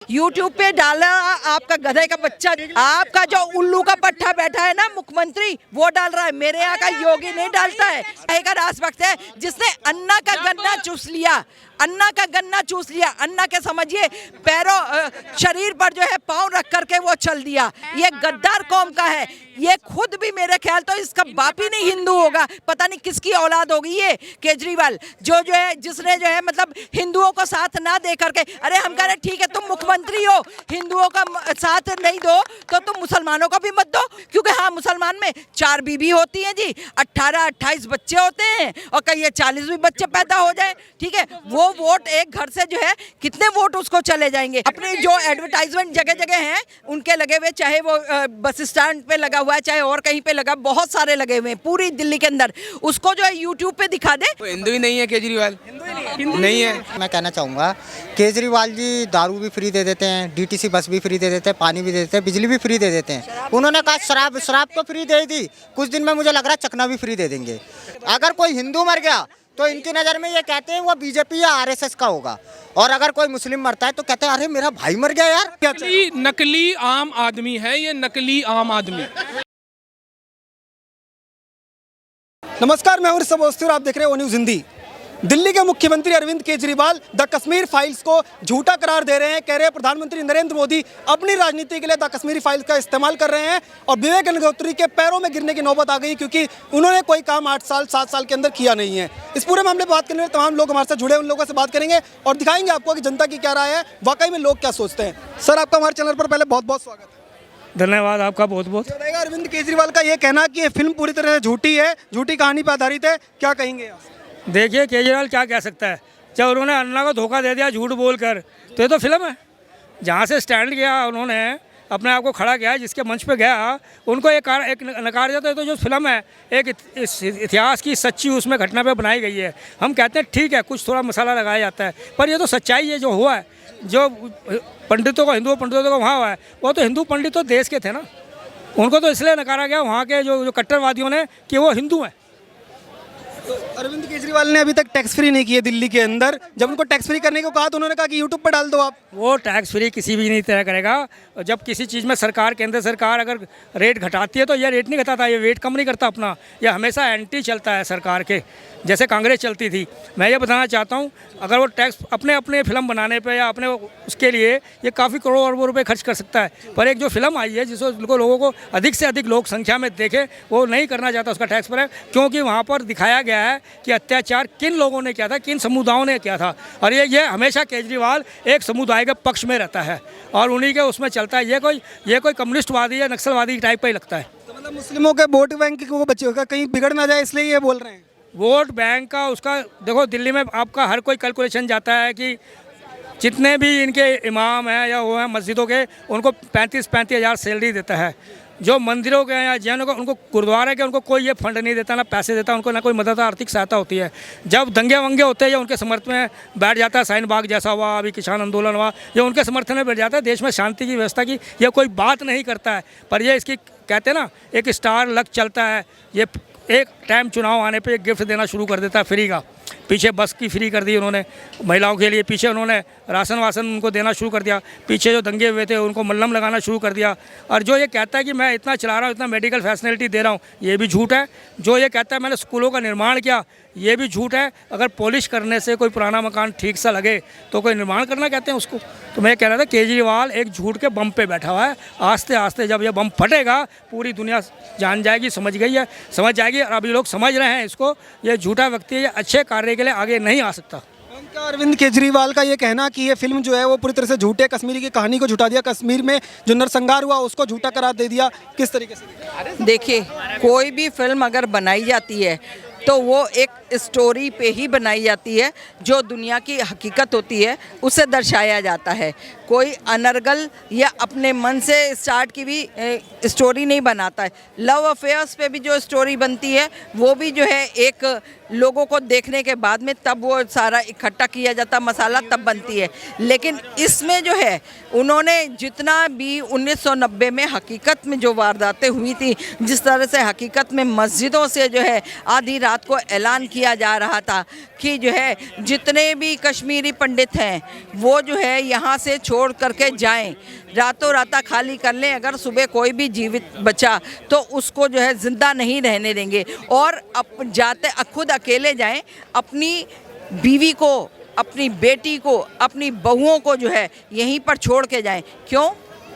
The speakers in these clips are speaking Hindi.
यूट्यूब पे डाला आपका गधे का बच्चा, आपका जो उल्लू का पट्टा बैठा है ना मुख्यमंत्री, वो डाल रहा है। मेरे यहाँ का योगी नहीं डालता है। एक राष्ट्रभक्त है जिसने अन्ना का गन्ना चूस लिया, अन्ना का गन्ना चूस लिया। अन्ना के समझिए पैरों शरीर पर जो है पाँव रख करके वो चल दिया। ये गद्दार कौम का है। ये खुद भी मेरे ख्याल तो इसका बाप ही नहीं हिंदू होगा, पता नहीं किसकी औलाद होगी ये केजरीवाल, जो है जिसने जो है मतलब हिंदुओं को साथ ना दे करके। अरे हम कह रहे ठीक है तुम मुख्यमंत्री हो, हिंदुओं का साथ नहीं दो तो तुम मुसलमानों का भी मत दो, क्योंकि हाँ मुसलमान में 4 बीवी होती हैं जी, 18-28 बच्चे होते हैं और कहीं 40 भी बच्चे पैदा हो जाए, ठीक है। वो वोट एक घर से जो है कितने वोट उसको चले जाएंगे। अपने जो एडवर्टाइजमेंट जगह जगह हैं उनके लगे हुए, चाहे वो बस स्टैंड पे लगा हुआ है, चाहे और कहीं पे लगा, बहुत सारे लगे हुए हैं पूरी दिल्ली के अंदर। उसको जो है यूट्यूब पे दिखा दे। हिंदू ही नहीं है केजरीवाल, नहीं है। मैं कहना चाहूँगा केजरीवाल जी दारू भी फ्री दे देते हैं, डीटीसी बस भी फ्री दे देते हैं, पानी भी दे देते हैं, बिजली भी फ्री दे देते हैं। उन्होंने कहा शराब तो फ्री दे दी, कुछ दिन में मुझे लग रहा है चकना भी फ्री दे देंगे। अगर कोई हिंदू मर गया तो इनकी नज़र में ये कहते हैं वो बीजेपी या आरएसएस का होगा, और अगर कोई मुस्लिम मरता है तो कहते हैं अरे मेरा भाई मर गया यार। नकली आम आदमी है ये, नकली आम आदमी। नमस्कार, मैं हूं ऋषभ अवस्थी और आप देख रहे हैं ओ न्यूज़ हिंदी। दिल्ली के मुख्यमंत्री अरविंद केजरीवाल द कश्मीर फाइल्स को झूठा करार दे रहे हैं। कह रहे हैं प्रधानमंत्री नरेंद्र मोदी अपनी राजनीति के लिए द कश्मीरी फाइल्स का इस्तेमाल कर रहे हैं और विवेक अग्निहोत्री के पैरों में गिरने की नौबत आ गई, क्योंकि उन्होंने कोई काम 8 साल 7 साल के अंदर किया नहीं है। इस पूरे मामले पर बात करने में तमाम लोग हमारे साथ जुड़े, उन लोगों से बात करेंगे और दिखाएंगे आपको कि जनता की क्या राय है, वाकई में लोग क्या सोचते हैं। सर, आपका हमारे चैनल पर पहले बहुत बहुत स्वागत है। धन्यवाद आपका बहुत बहुत। अरविंद केजरीवाल का ये कहना कि ये फिल्म पूरी तरह से झूठी है, झूठी कहानी पर आधारित है, क्या कहेंगे आप? देखिए केजरीवाल क्या कह सकता है, जब उन्होंने अन्ना को धोखा दे दिया झूठ बोलकर, तो ये तो फिल्म है। जहाँ से स्टैंड किया उन्होंने, अपने आप को खड़ा किया, जिसके मंच पे गया उनको एक नकार दिया, तो जो फिल्म है एक इतिहास की सच्ची उसमें घटना पे बनाई गई है। हम कहते हैं ठीक है कुछ थोड़ा मसाला लगाया जाता है, पर ये तो सच्चाई है। जो हुआ है, जो पंडितों को, हिंदू पंडितों को वहाँ हुआ है, वो तो हिंदू पंडित तो देश के थे ना, उनको तो इसलिए नकारा गया वहाँ के जो कट्टरवादियों ने कि वो हिंदू हैं। तो अरविंद केजरीवाल ने अभी तक टैक्स फ्री नहीं किए दिल्ली के अंदर। जब उनको टैक्स फ्री करने को कहा तो उन्होंने कहा कि यूट्यूब पर डाल दो आप। वो टैक्स फ्री किसी भी नहीं तरह करेगा। जब किसी चीज़ में सरकार, केंद्र सरकार अगर रेट घटाती है तो ये रेट नहीं घटाता, ये वेट कम नहीं करता अपना, ये हमेशा एंटी चलता है सरकार के, जैसे कांग्रेस चलती थी। मैं ये बताना चाहता हूँ, अगर वो टैक्स अपने फिल्म बनाने पे या अपने उसके लिए ये काफ़ी करोड़ अरबों रुपए खर्च कर सकता है, पर एक जो फिल्म आई है जिसको लोगों को अधिक से अधिक लोग संख्या में देखे, वो नहीं करना चाहता उसका टैक्स पर है, क्योंकि वहाँ पर दिखाया गया है कि अत्याचार किन लोगों ने किया था, किन समुदायों ने किया था। और ये हमेशा केजरीवाल एक समुदाय के पक्ष में रहता है और उन्हीं के उसमें चलता है। ये कोई कम्युनिस्टवादी या नक्सलवादी टाइप का ही लगता है। तो मतलब मुस्लिमों के वोट बैंक को बच्चे कहीं बिगड़ ना जाए, इसलिए ये बोल रहे हैं। वोट बैंक का उसका देखो, दिल्ली में आपका हर कोई कैलकुलेशन जाता है कि जितने भी इनके इमाम हैं या वो हैं मस्जिदों के, उनको 35-35 हज़ार सैलरी देता है। जो मंदिरों के या जैनों को, उनको गुरुद्वारे के, उनको कोई ये फंड नहीं देता, ना पैसे देता, उनको ना कोई मदद आर्थिक सहायता होती है। जब दंगे वंगे होते हैं या उनके समर्थन में बैठ जाता है, शाहीन बाग जैसा हुआ, अभी किसान आंदोलन हुआ, ये उनके समर्थन में बैठ जाता है। देश में शांति की व्यवस्था की ये कोई बात नहीं करता है, पर ये इसकी कहते हैं ना एक स्टार लक चलता है। ये एक टाइम चुनाव आने पे एक गिफ्ट देना शुरू कर देता है फ्री का। पीछे बस की फ्री कर दी उन्होंने महिलाओं के लिए, पीछे उन्होंने राशन वासन उनको देना शुरू कर दिया, पीछे जो दंगे हुए थे उनको मल्लम लगाना शुरू कर दिया। और जो ये कहता है कि मैं इतना चला रहा हूँ, इतना मेडिकल फैसिलिटी दे रहा हूँ, ये भी झूठ है। जो ये कहता है मैंने स्कूलों का निर्माण किया, ये भी झूठ है। अगर पॉलिश करने से कोई पुराना मकान ठीक सा लगे तो कोई निर्माण करना कहते हैं उसको। तो मैं कह रहा था केजरीवाल एक झूठ के बम पे बैठा हुआ है। आस्ते आस्ते जब ये बम फटेगा पूरी दुनिया जान जाएगी, समझ गई है, समझ जाएगी। और अभी लोग समझ रहे हैं इसको, ये झूठा व्यक्ति है, ये अच्छे कार्य के लिए आगे नहीं आ सकता। अरविंद केजरीवाल का ये कहना कि ये फिल्म जो है वो पूरी तरह से झूठे, कश्मीरी की कहानी को झूठा दिया, कश्मीर में जो नरसंहार हुआ उसको झूठा करार दे दिया, किस तरीके से? देखिए, कोई भी फिल्म अगर बनाई जाती है तो वो एक स्टोरी पे ही बनाई जाती है, जो दुनिया की हकीकत होती है उसे दर्शाया जाता है। कोई अनर्गल या अपने मन से स्टार्ट की भी स्टोरी नहीं बनाता है। लव अफेयर्स पे भी जो स्टोरी बनती है वो भी जो है एक लोगों को देखने के बाद में तब वो सारा इकट्ठा किया जाता मसाला, तब बनती है। लेकिन इसमें जो है उन्होंने जितना भी 1990 में हकीकत में जो वारदातें हुई थी, जिस तरह से हकीकत में मस्जिदों से जो है आधी रात को ऐलान किया किया जा रहा था कि जो है जितने भी कश्मीरी पंडित हैं वो जो है यहाँ से छोड़ करके जाएं, रातों रात खाली कर लें। अगर सुबह कोई भी जीवित बचा तो उसको जो है ज़िंदा नहीं रहने देंगे और जाते खुद अकेले जाएं, अपनी बीवी को, अपनी बेटी को, अपनी बहुओं को जो है यहीं पर छोड़ के जाएं। क्यों?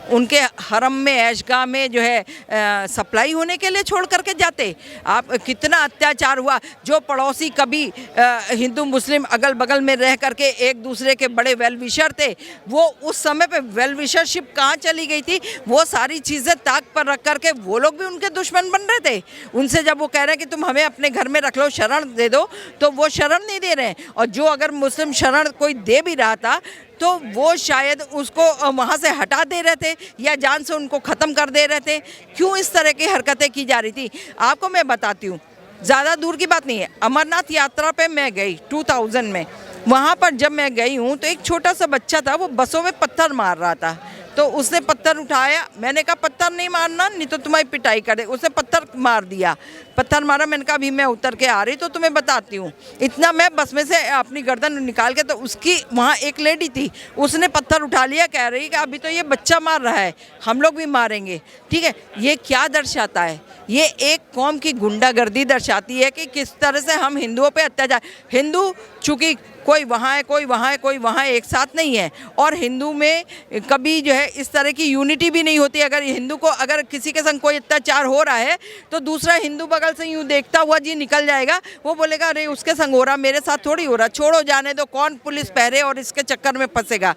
उनके हरम में, ऐशगाह में जो है सप्लाई होने के लिए छोड़ करके जाते। आप कितना अत्याचार हुआ। जो पड़ोसी कभी हिंदू मुस्लिम अगल बगल में रह करके एक दूसरे के बड़े वेल विशर थे, वो उस समय पे वेल विशरशिप कहाँ चली गई थी? वो सारी चीज़ें ताक पर रख करके वो लोग भी उनके दुश्मन बन रहे थे। उनसे जब वो कह रहे हैं कि तुम हमें अपने घर में रख लो, शरण दे दो, तो वो शरण नहीं दे रहे हैं। और जो अगर मुस्लिम शरण कोई दे भी रहा था तो वो शायद उसको वहाँ से हटा दे रहे थे या जान से उनको ख़त्म कर दे रहे थे। क्यों इस तरह की हरकतें की जा रही थी? आपको मैं बताती हूँ, ज़्यादा दूर की बात नहीं है। अमरनाथ यात्रा पे मैं गई 2000 में। वहाँ पर जब मैं गई हूँ तो एक छोटा सा बच्चा था, वो बसों में पत्थर मार रहा था। तो उसने पत्थर उठाया, मैंने कहा पत्थर नहीं मारना, नहीं तो तुम्हारी पिटाई करे। उसने पत्थर मार दिया, पत्थर मारा। मैंने कहा अभी मैं उतर के आ रही तो तुम्हें बताती हूँ। इतना मैं बस में से अपनी गर्दन निकाल के, तो उसकी वहाँ एक लेडी थी, उसने पत्थर उठा लिया, कह रही कि अभी तो ये बच्चा मार रहा है, हम लोग भी मारेंगे। ठीक है, ये क्या दर्शाता है? ये एक कौम की गुंडागर्दी दर्शाती है कि किस तरह से हम हिंदुओं पे अत्याचार। हिंदू चूँकि कोई वहाँ है, कोई वहाँ है, कोई वहाँ है, एक साथ नहीं है। और हिंदू में कभी जो है इस तरह की यूनिटी भी नहीं होती। अगर हिंदू को, अगर किसी के संग कोई अत्याचार हो रहा है तो दूसरा हिंदू बगल से यूँ देखता हुआ जी निकल जाएगा। वो बोलेगा अरे उसके संग हो रहा, मेरे साथ थोड़ी हो रहा, छोड़ो जाने दो, कौन पुलिस पहरे और इसके चक्कर में फंसेगा।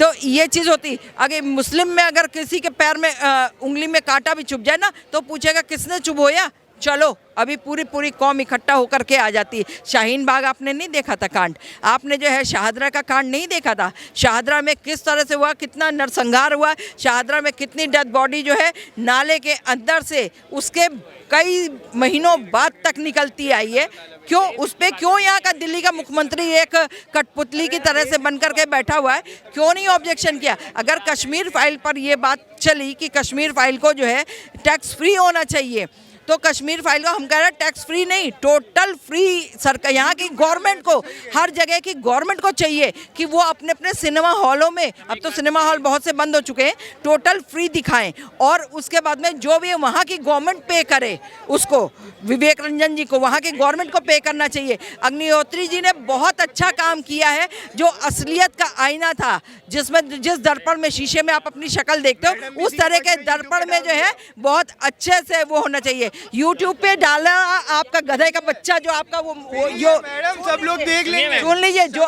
तो ये चीज़ होती। अगर मुस्लिम में अगर किसी के पैर में उंगली में कांटा भी चुभ जाए ना, तो पूछेगा किसने चुभोया, चलो अभी पूरी कौम इकट्ठा होकर के आ जाती है। शाहीन बाग आपने नहीं देखा था कांड? आपने जो है शाहदरा का कांड नहीं देखा था? शाहदरा में किस तरह से हुआ, कितना नरसंहार हुआ, शाहदरा में कितनी डेड बॉडी जो है नाले के अंदर से उसके कई महीनों बाद तक निकलती आई है। क्यों? उस पर क्यों यहाँ का दिल्ली का मुख्यमंत्री एक कठपुतली की तरह से बन करके बैठा हुआ है? क्यों नहीं ऑब्जेक्शन किया? अगर कश्मीर फाइल पर यह बात चली कि कश्मीर फाइल को जो है टैक्स फ्री होना चाहिए, तो कश्मीर फाइल को हम कह रहे हैं टैक्स फ्री नहीं, टोटल फ्री। सरकार, यहाँ की गवर्नमेंट को, हर जगह की गवर्नमेंट को चाहिए कि वो अपने अपने सिनेमा हॉलों में, अब तो सिनेमा हॉल बहुत से बंद हो चुके हैं, टोटल फ्री दिखाएं। और उसके बाद में जो भी वहाँ की गवर्नमेंट पे करे उसको, विवेक रंजन जी को, वहाँ की गवर्नमेंट को पे करना चाहिए। अग्निहोत्री जी ने बहुत अच्छा काम किया है। जो असलियत का आईना था, जिसमें जिस दर्पण में, शीशे में आप अपनी शक्ल देखते हो, उस तरह के दर्पण में जो है बहुत अच्छे से वो होना चाहिए। YouTube पे डाला आपका गधे का बच्चा, जो आपका वो जो मैडम सब लोग देख लेंगे, सुन लीजिए, जो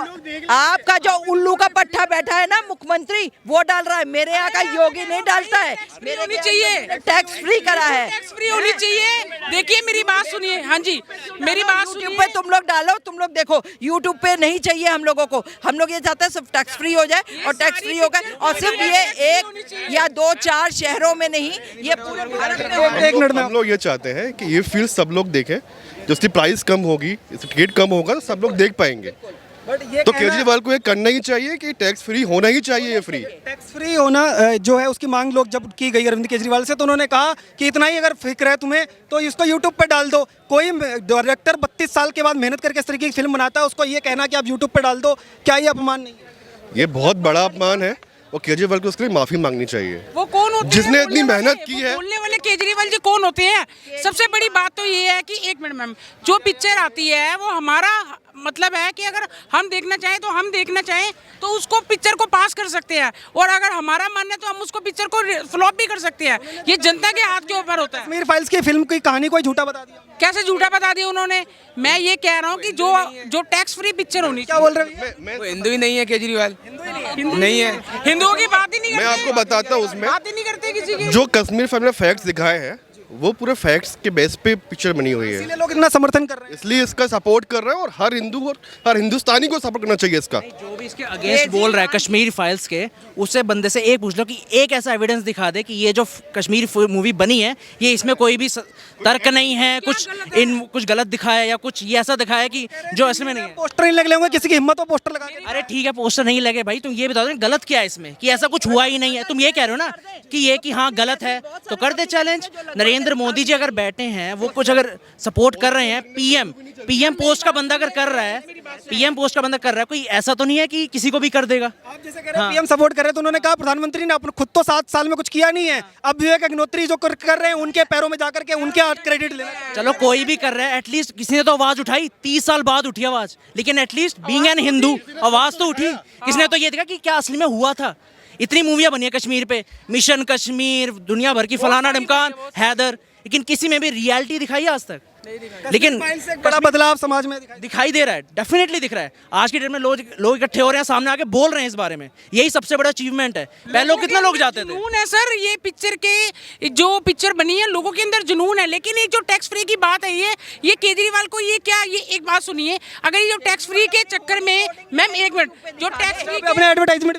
आपका जो उल्लू का पट्टा बैठा है ना मुख्यमंत्री, वो डाल रहा है। मेरे यहाँ का योगी नहीं डालता है। मेरे होनी चाहिए, टैक्स फ्री करा है, टैक्स फ्री होनी चाहिए। देखिए मेरी बात सुनिए, हाँ जी मेरी बात YouTube सुनिए। पे तुम लोग डालो, तुम लोग देखो। YouTube पे नहीं चाहिए हम लोगों को। हम लोग ये चाहते हैं सिर्फ टैक्स फ्री हो जाए, और टैक्स फ्री होगा, और सिर्फ ये 1 या 2-4 शहरों में नहीं, ये पूरे भारत में होगा। एक मिनट में हम लोग ये चाहते हैं कि ये फील्ड सब लोग देखें, जिसकी प्राइस कम होगी, इसकी टिकट कम होगा, तो सब लोग देख पाएंगे। तो केजरीवाल को ये करना ही चाहिए कि टैक्स फ्री होना ही चाहिए। ये फ्री टैक्स फ्री होना जो है उसकी मांग लोग जब की गई अरविंद केजरीवाल से, तो उन्होंने कहा कि इतना ही अगर फिक्र है तुम्हें तो इसको यूट्यूब पे डाल दो। कोई डायरेक्टर 32 साल के बाद मेहनत करके इस तरीके की फिल्म बनाता है, उसको ये कहना कि आप यूट्यूब पे डाल दो, क्या ये अपमान नहीं है? ये बहुत बड़ा अपमान है और केजरीवाल को उसके लिए माफी मांगनी चाहिए। वो कौन होते हैं जिसने बोलने इतनी वाले? मेहनत की वो है। बोलने वाले केजरीवाल जी कौन होते हैं? सबसे बड़ी बात तो ये है कि एक मिनट मैम, जो पिक्चर आती है वो हमारा मतलब है कि अगर हम देखना चाहें तो हम देखना चाहें तो उसको पिक्चर को पास कर सकते हैं, और अगर हमारा मानना है तो हम उसको पिक्चर को फ्लॉप भी कर सकते हैं। ये जनता के हाथ के ऊपर होता है। कश्मीर फाइल्स की फिल्म की कहानी कोई झूठा बता दिया। कैसे झूठा बता दिया उन्होंने? मैं ये कह रहा हूँ कि जो टैक्स फ्री पिक्चर होनी क्या बोल रहे हैं? वो हिंदू ही नहीं है केजरीवाल, नहीं है। हिंदुओं की बात ही नहीं करते। मैं आपको बताता हूँ उसमें बात ही नहीं करते किसी की। जो कश्मीर फाइल में फैक्ट्स दिखाए हैं, वो पूरे फैक्ट्स के बेस पे पिक्चर बनी हुई है। इसलिए लोग इतना समर्थन कर रहे हैं। इसलिए इसका सपोर्ट कर रहे हैं, और हर हिंदू और हर हिंदुस्तानी को सपोर्ट करना चाहिए इसका। जो भी इसके अगेंस्ट बोल रहा है कश्मीर फाइल्स के, उससे बंदे से एक पूछ लो कि एक ऐसा एविडेंस दिखा दे कि ये जो कश्मीर मूवी बनी है, ये इसमें कोई भी तर्क नहीं है, कुछ गलत दिखाया या कुछ ये ऐसा दिखाया कि जो असल में नहीं है। पोस्टर नहीं लगे होंगे, किसी की हिम्मत हो पोस्टर लगा के। अरे ठीक है, पोस्टर नहीं लगे भाई, तुम ये बता दो गलत क्या है इसमें, कि ऐसा कुछ हुआ ही नहीं है। तुम ये कह रहे हो ना कि ये कि हाँ गलत है, तो कर दे चैलेंज। नरेंद्र नरेंद्र मोदी जी अगर बैठे हैं, वो कुछ अगर सपोर्ट कर रहे हैं, पीएम पोस्ट का बंदा अगर कर रहा है, पीएम पोस्ट का बंदा कर रहा है, कोई ऐसा तो नहीं है कि किसी को भी कर देगा। आप जैसे कह रहे हैं पीएम सपोर्ट कर रहे हैं, तो उन्होंने कहा प्रधानमंत्री ने अपने खुद तो 7 साल में कुछ किया नहीं है, अब विवेक अग्निहोत्री जो कर रहे हैं उनके पैरों में जाकर के उनके क्रेडिट लेना चाहिए। चलो कोई भी कर रहा है, एटलीस्ट किसी ने तो आवाज उठाई, 30 साल बाद उठी आवाज, लेकिन एटलीस्ट बीइंग एन हिंदू आवाज तो उठी। किसने तो ये देखा कि क्या असली में हुआ था। इतनी मूवियां बनी है कश्मीर पे, मिशन कश्मीर, दुनिया भर की फलाना ढमकान, हैदर, लेकिन किसी में भी रियलिटी दिखाई है आज तक? लेकिन फाइल से एक बड़ा बदलाव समाज में दिखाई दे रहा है, डेफिनेटली दिख रहा है। आज की डेट में लोग इकट्ठे हो रहे हैं, सामने आके बोल रहे हैं इस बारे में, यही सबसे बड़ा अचीवमेंट है। पहले लोग कितने लोग जाते थे। जुनून है सर, ये पिक्चर के जो पिक्चर बनी है लोगों के अंदर जुनून है, लेकिन ये जो टैक्स फ्री की बात है, ये केजरीवाल को ये क्या, ये एक बात सुनिए, अगर ये जो टैक्स फ्री के चक्कर में, मैम एक मिनट, जो टैक्स फ्री अपने एडवर्टाइजमेंट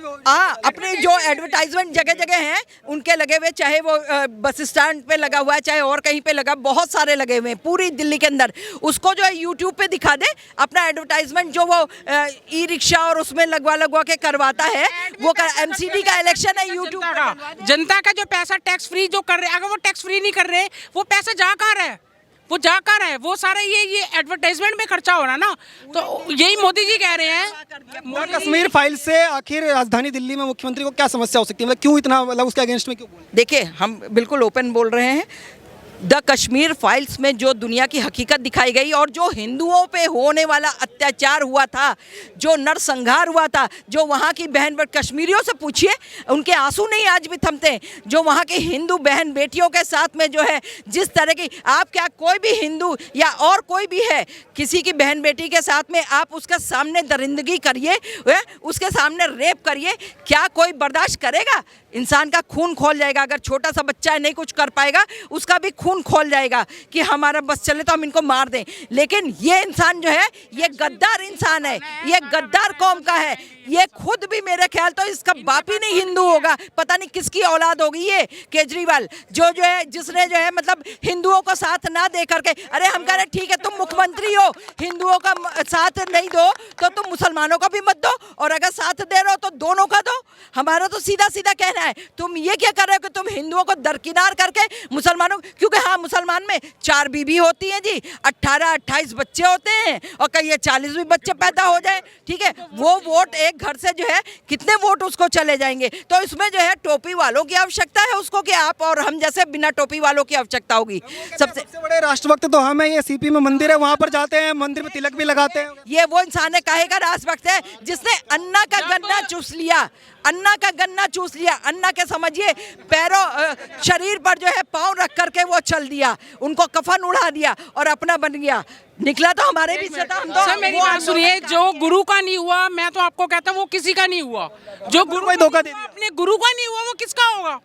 अपने जो एडवर्टाइजमेंट जगह जगह हैं उनके लगे हुए, चाहे वो बस स्टैंड पे लगा हुआ है, चाहे और कहीं पे लगा, बहुत सारे लगे हुए हैं पूरी दिल्ली के अंदर। उसको जो है यूट्यूब पे दिखा दे अपना एडवर्टाइजमेंट, जो वो ई रिक्शा और उसमें लगवा के करवाता है, वो एमसीडी का इलेक्शन है यूट्यूब का। जनता का जो पैसा टैक्स फ्री जो कर रहे हैं, अगर वो टैक्स फ्री नहीं कर रहे, वो पैसा जा कहाँ रहा है, वो जा कहाँ रहा है, वो सारा ये एडवर्टाइजमेंट में खर्चा हो रहा है ना। तो यही मोदी जी कह रहे हैं। कश्मीर फाइल से आखिर राजधानी दिल्ली में मुख्यमंत्री को क्या समस्या हो सकती है, मतलब क्यों इतना, मतलब उसके अगेंस्ट में क्यों बोल रहे हैं? देखिए, हम बिल्कुल ओपन बोल रहे हैं। द कश्मीर फाइल्स में जो दुनिया की हकीकत दिखाई गई और जो हिंदुओं पे होने वाला अत्याचार हुआ था, जो नरसंहार हुआ था, जो वहाँ की बहन कश्मीरियों से पूछिए, उनके आंसू नहीं आज भी थमते। जो वहाँ की हिंदू बहन बेटियों के साथ में जो है जिस तरह की, आप क्या कोई भी हिंदू या और कोई भी है, किसी की बहन बेटी के साथ में आप उसके सामने दरिंदगी करिए, उसके सामने रेप करिए, क्या कोई बर्दाश्त करेगा? इंसान का खून खोल जाएगा। अगर छोटा सा बच्चा नहीं कुछ कर पाएगा, उसका भी खून खोल जाएगा कि हमारा बस चले तो हम इनको मार दें। लेकिन ये इंसान जो है, ये गद्दार इंसान है, ये गद्दार कौम का है। ये खुद भी मेरे ख्याल तो इसका बाप ही नहीं हिंदू होगा, पता नहीं किसकी औलाद होगी ये केजरीवाल, जो है जिसने जो है मतलब हिंदुओं को साथ ना दे करके, अरे हम कह रहे ठीक है तुम मुख्यमंत्री हो, हिंदुओं का साथ नहीं दो तो तुम मुसलमानों का भी मत दो, और अगर साथ दे रहे हो तो दोनों का दो। हमारा तो सीधा सीधा कहना है, तुम ये क्या कर रहे हो कि तुम हिंदुओं को दरकिनार करके मुसलमानों, क्योंकि हाँ मुसलमान में 4 बीवी होती हैं जी, 18-28 बच्चे होते हैं, और कहीं 40 भी बच्चे पैदा हो जाए, ठीक है, वो वोट एक घर से जो है कितने वोट उसको चले जाएंगे। तो इसमें जो है टोपी वालों की आवश्यकता है उसको, कि आप और हम जैसे बिना टोपी वालों की आवश्यकता होगी। सबसे बड़े राष्ट्रभक्त तो हम हैं, ये सीपी में मंदिर है, वहाँ पर जाते हैं, मंदिर में तिलक भी लगाते हैं। ये वो इंसान है, काहे का राष्ट्रभक्त है, जिसने अन्ना का गन्ना चूस लिया, अन्ना का गन्ना चूस लिया, अन्ना के समझिए पैरों शरीर पर जो है पाँव रख करके वो चल दिया, उनको कफन उड़ा दिया और अपना बन गया। निकला तो हमारे बीच से था। हम तो सर मेरी बात सुनिए, जो गुरु का नहीं हुआ, मैं तो आपको कहता हूँ वो किसी का नहीं हुआ। जो गुरु को धोखा दे दिया, अपने गुरु का नहीं हुआ, वो किसका होगा?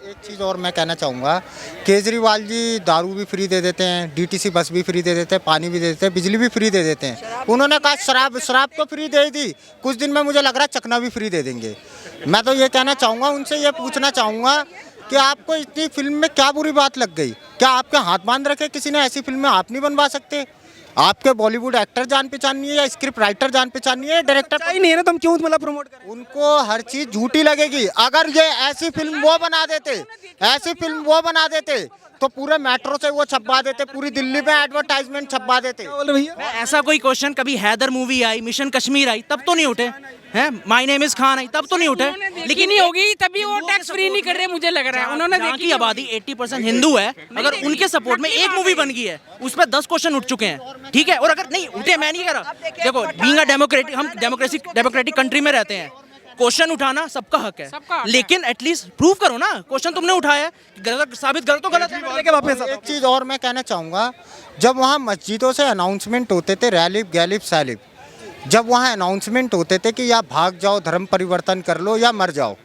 एक चीज़ और मैं कहना चाहूँगा, केजरीवाल जी दारू भी फ्री दे देते हैं, डीटीसी बस भी फ्री दे देते हैं, पानी भी दे देते हैं, बिजली भी फ्री दे देते हैं। उन्होंने कहा शराब तो फ्री दे दी, कुछ दिन में मुझे लग रहा है चकना भी फ्री दे देंगे। मैं तो ये कहना चाहूँगा, उनसे ये पूछना चाहूँगा कि आपको इतनी फिल्म में क्या बुरी बात लग गई? क्या आपके हाथ बांध रखे किसी ने? ऐसी फिल्में आप नहीं बनवा सकते? आपके बॉलीवुड एक्टर जान पहचान नहीं है, या स्क्रिप्ट राइटर जान पहचान नहीं है, डायरेक्टर ही नहीं है ना, तुम क्यों मतलब प्रमोट करें? उनको हर चीज झूठी लगेगी। अगर ये ऐसी फिल्म वो बना देते, ऐसी फिल्म वो बना देते तो पूरे मेट्रो से वो छपवा देते, पूरी दिल्ली में एडवर्टाइजमेंट छपवा देते। ऐसा कोई क्वेश्चन कभी हैदर मूवी आई, मिशन कश्मीर आई, तब तो नहीं उठे हैं? माय नेम इज खान आई, तब तो नहीं उठे। लेकिन नहीं होगी तभी वो टैक्स फ्री नहीं कर रहे, मुझे लग रहा है। उन्होंने जहाँ की आबादी 80% हिंदू है, अगर उनके सपोर्ट में एक मूवी बन गई है, उस पर 10 क्वेश्चन उठ चुके हैं, ठीक है। और अगर नहीं उठे, मैं नहीं कह रहा, देखो बीइंग अ डेमोक्रेटिक, हम डेमोक्रेटिक कंट्री में रहते हैं, क्वेश्चन उठाना सबका हक है, लेकिन एटलीस्ट प्रूव करो ना, क्वेश्चन तुमने उठाया, गलत साबित करो तो गलत है। एक चीज़ और मैं कहना चाहूँगा, जब वहाँ मस्जिदों से अनाउंसमेंट होते थे, रैलिब गैलिब सैलिब, जब वहाँ अनाउंसमेंट होते थे कि या भाग जाओ, धर्म परिवर्तन कर लो या मर जाओ,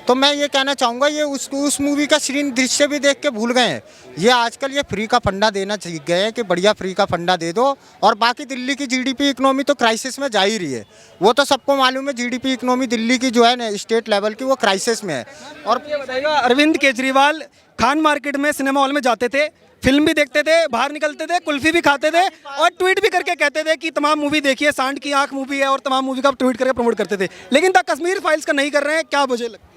तो मैं ये कहना चाहूँगा ये उस मूवी का सीन दृश्य भी देख के भूल गए हैं। ये आजकल ये फ्री का फंडा देना सीख गए हैं कि बढ़िया फ्री का फंडा दे दो, और बाकी दिल्ली की जीडीपी इकोनॉमी तो क्राइसिस में जा ही रही है, वो तो सबको मालूम है। जीडीपी इकोनॉमी दिल्ली की जो है ना स्टेट लेवल की, वो क्राइसिस में है। और बताइएगा, अरविंद केजरीवाल खान मार्केट में सिनेमा हॉल में जाते थे, फिल्म भी देखते थे, बाहर निकलते थे, कुल्फी भी खाते थे, और ट्वीट भी करके कहते थे कि तमाम मूवी देखिए, सांड की आंख मूवी है, और तमाम मूवी का ट्वीट करके प्रमोट करते थे। लेकिन द कश्मीर फाइल्स का नहीं कर रहे हैं, क्या वजह लगती है?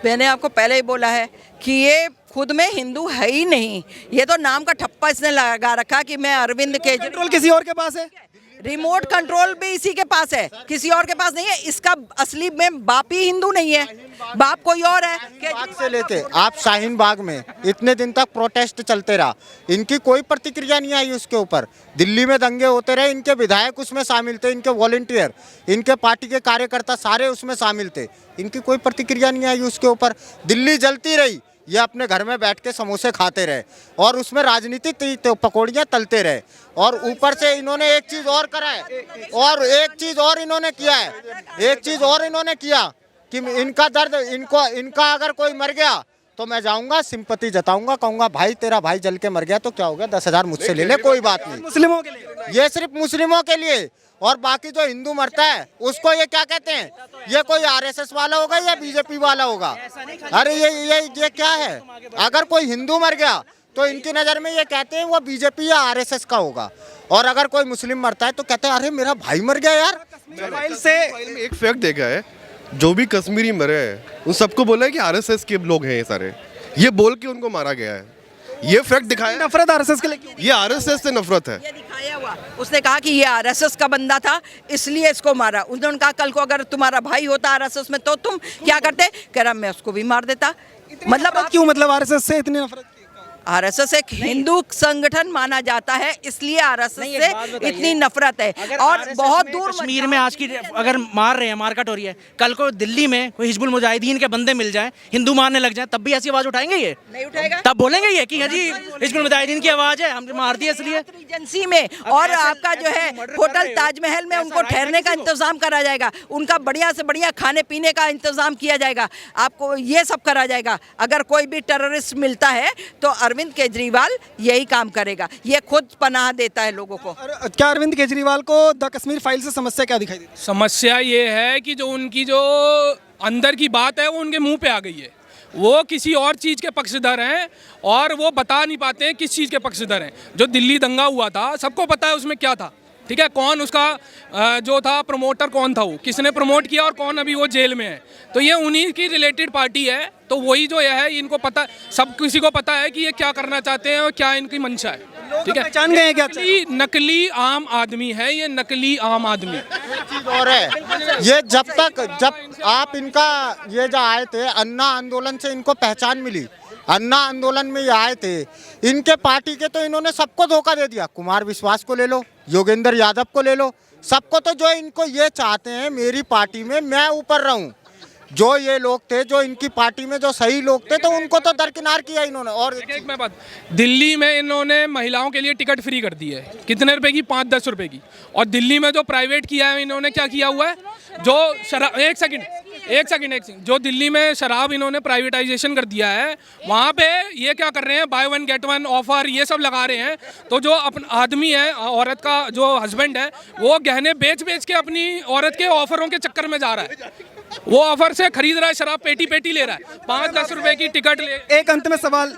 मैंने आपको पहले ही बोला है कि ये खुद में हिंदू है ही नहीं, ये तो नाम का ठप्पा इसने लगा रखा कि मैं अरविंद केजरीवाल। कंट्रोल किसी और के पास है। रिमोट कंट्रोल भी इसी के पास है, किसी और के पास नहीं है। इसका असली में बाप ही हिंदू नहीं है, बाप कोई और है। बाग से लेते आप शाहीन बाग में इतने दिन तक प्रोटेस्ट चलते रहा, इनकी कोई प्रतिक्रिया नहीं आई उसके ऊपर। दिल्ली में दंगे होते रहे, इनके विधायक उसमें शामिल थे, इनके वॉलंटियर, इनके पार्टी के कार्यकर्ता सारे उसमें शामिल थे, इनकी कोई प्रतिक्रिया नहीं आई उसके ऊपर। दिल्ली जलती रही, ये अपने घर में बैठ के समोसे खाते रहे और उसमें राजनीति पकौड़ियाँ तलते रहे। और ऊपर से इन्होंने एक चीज़ और करा है, और एक चीज़ और इन्होंने किया है, एक चीज़ और इन्होंने किया कि इनका दर्द, इनका अगर कोई मर गया तो मैं जाऊंगा, सिंपैथी जताऊंगा, कहूंगा भाई तेरा भाई जल के मर गया तो क्या हो गया, 10,000 मुझसे ले ले, कोई बात नहीं। मुस्लिमों के लिए ये सिर्फ मुस्लिमों के लिए, और बाकी जो हिंदू मरता है उसको ये क्या कहते हैं, ये कोई आरएसएस वाला होगा या बीजेपी वाला होगा। अरे ये क्या है, अगर कोई हिंदू मर गया तो इनकी नज़र में ये कहते हैं वो बीजेपी या आरएसएस का होगा, और अगर कोई मुस्लिम मरता है तो कहते हैं अरे मेरा भाई मर गया यार। फाइल से एक फैक्ट देखा है, जो भी कश्मीरी मरे हैं उन सबको बोला है कि आरएसएस के लोग हैं ये सारे, ये बोल के उनको मारा गया है। ये फैक्ट दिखाया। नफरत आरएसएस के लिए क्यों? ये आरएसएस से नफरत है। ये दिखाया हुआ, उसने कहा कि ये आरएसएस का बंदा था इसलिए इसको मारा। उन्होंने कहा कल को अगर तुम्हारा भाई होता आरएसएस में तो तुम क्या करते, कह रहा मैं उसको भी मार देता। मतलब क्यों, मतलब आरएसएस से इतनी नफरत? आरएसएस एक हिंदू संगठन माना जाता है, इसलिए आरएसएस से इतनी नफरत है। और बहुत दूर कश्मीर में आज की अगर मार रहे हैं, मारकाट हो रही है, कल को दिल्ली में कोई हिजबुल मुजाहिदीन के बंदे मिल जाएं, हिंदू मारने लग जाएं, तब भी ऐसी आवाज उठाएंगे? ये नहीं उठाएगा, तब बोलेंगे ये कि जी हिजबुल मुजाहिदीन की आवाज है, हम मार दिए इसलिए। एजेंसी में और आपका जो है होटल ताजमहल में उनको ठहरने का इंतजाम करा जाएगा, उनका बढ़िया से बढ़िया खाने पीने का इंतजाम किया जाएगा, आपको ये सब करा जाएगा। अगर कोई भी टेररिस्ट मिलता है तो अरविंद केजरीवाल यही काम करेगा, ये खुद पनाह देता है लोगों को। क्या अरविंद केजरीवाल को द कश्मीर फाइल से समस्या क्या दिखाई देती है? समस्या ये है कि जो उनकी जो अंदर की बात है वो उनके मुंह पे आ गई है। वो किसी और चीज़ के पक्षधर हैं और वो बता नहीं पाते हैं किस चीज़ के पक्षधर हैं। जो दिल्ली दंगा हुआ था सबको पता है उसमें क्या था, ठीक है, कौन उसका जो था प्रमोटर कौन था, वो किसने प्रमोट किया और कौन अभी वो जेल में है। तो ये उन्हीं की रिलेटेड पार्टी है, तो वही जो है इनको पता, सब किसी को पता है कि ये क्या करना चाहते हैं और क्या इनकी मंशा है, ठीक है। पहचान गए हैं क्या? नकली आम आदमी है ये, नकली आम आदमी। चीज और है, ये जब आप इनका ये जो आए थे अन्ना आंदोलन से इनको पहचान मिली, अन्ना आंदोलन में ये आए थे, इनके पार्टी के तो इन्होंने सबको धोखा दे दिया। कुमार विश्वास को ले लो, योगेंद्र यादव को ले लो, सबको। तो जो इनको ये चाहते हैं मेरी पार्टी में मैं ऊपर रहूं, जो ये लोग थे जो इनकी पार्टी में जो सही लोग थे तो उनको तो दरकिनार किया इन्होंने। और एक मैं बात, दिल्ली में इन्होंने महिलाओं के लिए टिकट फ्री कर दी है, कितने रुपए की, 5-10 रुपए की। और दिल्ली में जो प्राइवेट किया है इन्होंने, क्या किया हुआ है, जो शराब, एक सेकंड, जो दिल्ली में शराब इन्होंने प्राइवेटाइजेशन कर दिया है, वहाँ पे ये क्या कर रहे हैं, बाय 1 गेट 1 ऑफर ये सब लगा रहे हैं। तो जो अपना आदमी है, औरत का जो हस्बैंड है, वो गहने बेच बेच के अपनी औरत के ऑफरों के चक्कर में जा रहा है, वो ऑफर से खरीद रहा है, शराब पेटी ले रहा है, 5-10 रुपए की टिकट ले। एक अंत में सवाल,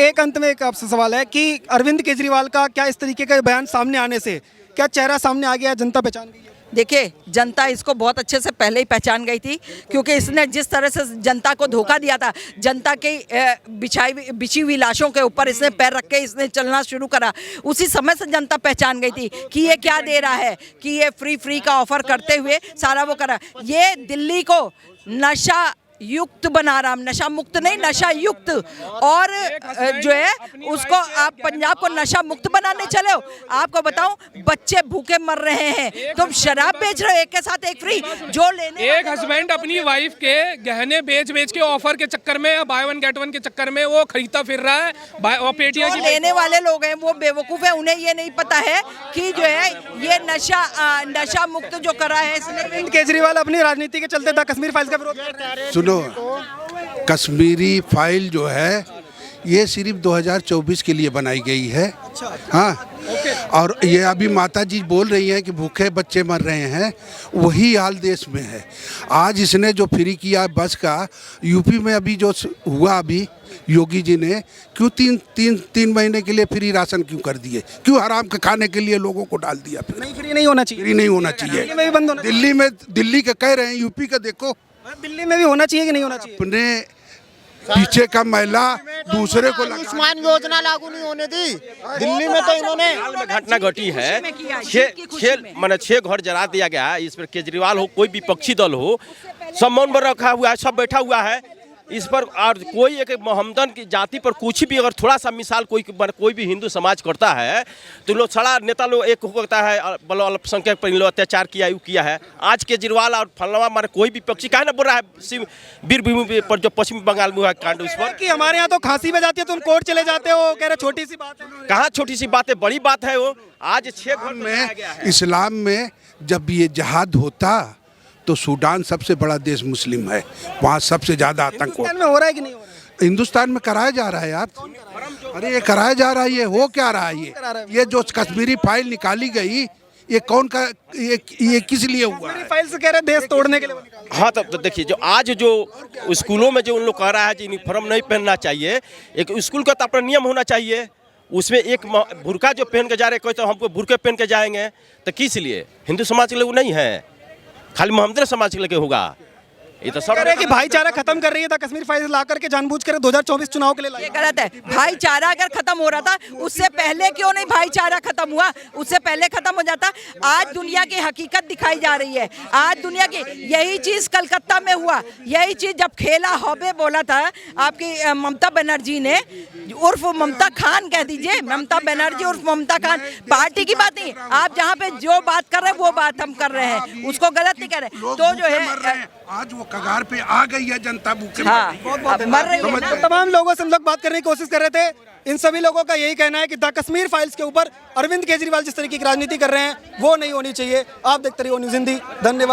एक अंत में एक आपसे सवाल है कि अरविंद केजरीवाल का क्या इस तरीके का बयान सामने आने से क्या चेहरा सामने आ गया, जनता पहचान गई है? देखिए, जनता इसको बहुत अच्छे से पहले ही पहचान गई थी, क्योंकि इसने जिस तरह से जनता को धोखा दिया था, जनता की बिछी हुई लाशों के ऊपर इसने पैर रख के इसने चलना शुरू करा, उसी समय से जनता पहचान गई थी कि ये क्या दे रहा है, कि ये फ्री का ऑफर करते हुए सारा वो करा। ये दिल्ली को नशा युक्त बना रहा, नशा मुक्त नहीं, नशा युक्त। और जो है उसको आप पंजाब को नशा मुक्त बनाने चले हो। आपको बताऊं, बच्चे भूखे मर रहे हैं, तुम शराब बेच रहे हो, एक के साथ एक फ्री। जो लेने एक हस्बैंड अपनी वाइफ के गहने बेच के ऑफर के चक्कर में, बाय 1 गेट 1 के चक्कर में वो खरीदता फिर रहा है। और पेटियां जो लेने वाले लोग हैं वो बेवकूफ़ है, उन्हें ये नहीं पता है कि जो है ये नशा मुक्त जो करा है इसने। अरविंद केजरीवाल अपनी राजनीति के चलते था कश्मीर फाइल्स का विरोध। कश्मीरी फाइल जो है ये सिर्फ 2024 के लिए बनाई गई है। हाँ, और ये अभी माता जी बोल रही हैं कि भूखे बच्चे मर रहे हैं, वही हाल देश में है। आज इसने जो फ्री किया बस का, यूपी में अभी जो हुआ, अभी योगी जी ने क्यों तीन महीने के लिए फ्री राशन क्यों कर दिए, क्यों हराम के खाने के लिए लोगों को डाल दिया? फिर नहीं, फ्री नहीं होना चाहिए, फ्री नहीं होना चाहिए। दिल्ली में भी बंद होना। दिल्ली के कह रहे हैं, यूपी का देखो, दिल्ली में भी होना चाहिए कि नहीं होना चाहिए? अपने पीछे का मैला दूसरे को लगा। आयुष्मान योजना लागू नहीं होने दी दिल्ली में, तो इन्होंने हाल में घटना घटी है, छह घर जला दिया गया है। इस पर केजरीवाल हो, कोई विपक्षी दल हो, सब मौन पर रखा हुआ है, सब बैठा हुआ है इस पर। और कोई एक मोहम्मदन की जाति पर कुछ भी अगर थोड़ा सा मिसाल कोई भी हिंदू समाज करता है तो लोग सड़ा नेता लोग एक होता है, बोलो अल्पसंख्यक पर इन लोग अत्याचार किया किया है। आज केजरीवाल और फलवा मारे कोई भी पक्षी काहे ना बोल रहा है वीर भूमि पर जो पश्चिम बंगाल में हुआ कांड उस पर कि हमारे यहाँ तो खांसी में जाती है, तुम कोर्ट चले जाते हो, कह रहे छोटी सी बात है। कहाँ छोटी सी बात है, बड़ी बात है वो। आज 6 घर में इस्लाम में जब ये जहाद होता तो सूडान सबसे बड़ा देश मुस्लिम है, वहाँ सबसे ज्यादा आतंक हिंदुस्तान में हो रहा है कि नहीं हो रहा है? हिंदुस्तान में कराया जा रहा है यार। अरे ये कराया जा रहा है, ये हो क्या रहा है? ये जो कश्मीरी फाइल निकाली गई, ये कौन का, ये किस लिए हुआ है? फाइल से कह रहे देश तोड़ने के लिए। हाँ तो देखिए, जो आज जो स्कूलों में जो उन लोग कह रहा है कि यूनिफॉर्म नहीं पहनना चाहिए, एक स्कूल का तो अपना नियम होना चाहिए। उसमें एक बुर्का जो पहन के जा रहे, कोई तो हमको बुर्के पहन के जाएंगे, तो किस लिए? हिंदू समाज के लिए वो नहीं है, खाली मोहम्मदन समाज के लिए होगा। ये तो सब कह रहे हैं कि भाईचारा खत्म कर रही है, कश्मीर फाइल ला करके जानबूझ कर 2024 चुनाव के लिए लाई। ये गलत है। भाईचारा अगर खत्म हो रहा था उससे पहले क्यों नहीं भाईचारा खत्म हुआ? उससे पहले खत्म हो जाता। आज दुनिया की हकीकत दिखाई जा रही है। आज दुनिया की यही चीज कलकत्ता में हुआ, यही चीज जब खेला हॉबे बोला था आपकी ममता बनर्जी ने, उर्फ ममता खान कह दीजिए, ममता बनर्जी उर्फ ममता खान, पार्टी की बात नहीं। आप जहाँ पे जो बात कर रहे हैं वो बात हम कर रहे हैं, उसको गलत नहीं कर रहे। तो जो है आज वो कगार पे आ गई है जनता भूखे मर रही है ना। तमाम लोगों से हम लोग बात करने की कोशिश कर रहे थे। इन सभी लोगों का यही कहना है कि द कश्मीर फाइल्स के ऊपर अरविंद केजरीवाल जिस तरीके की राजनीति कर रहे हैं वो नहीं होनी चाहिए। आप देखते रहिए न्यूज़ हिंदी। धन्यवाद।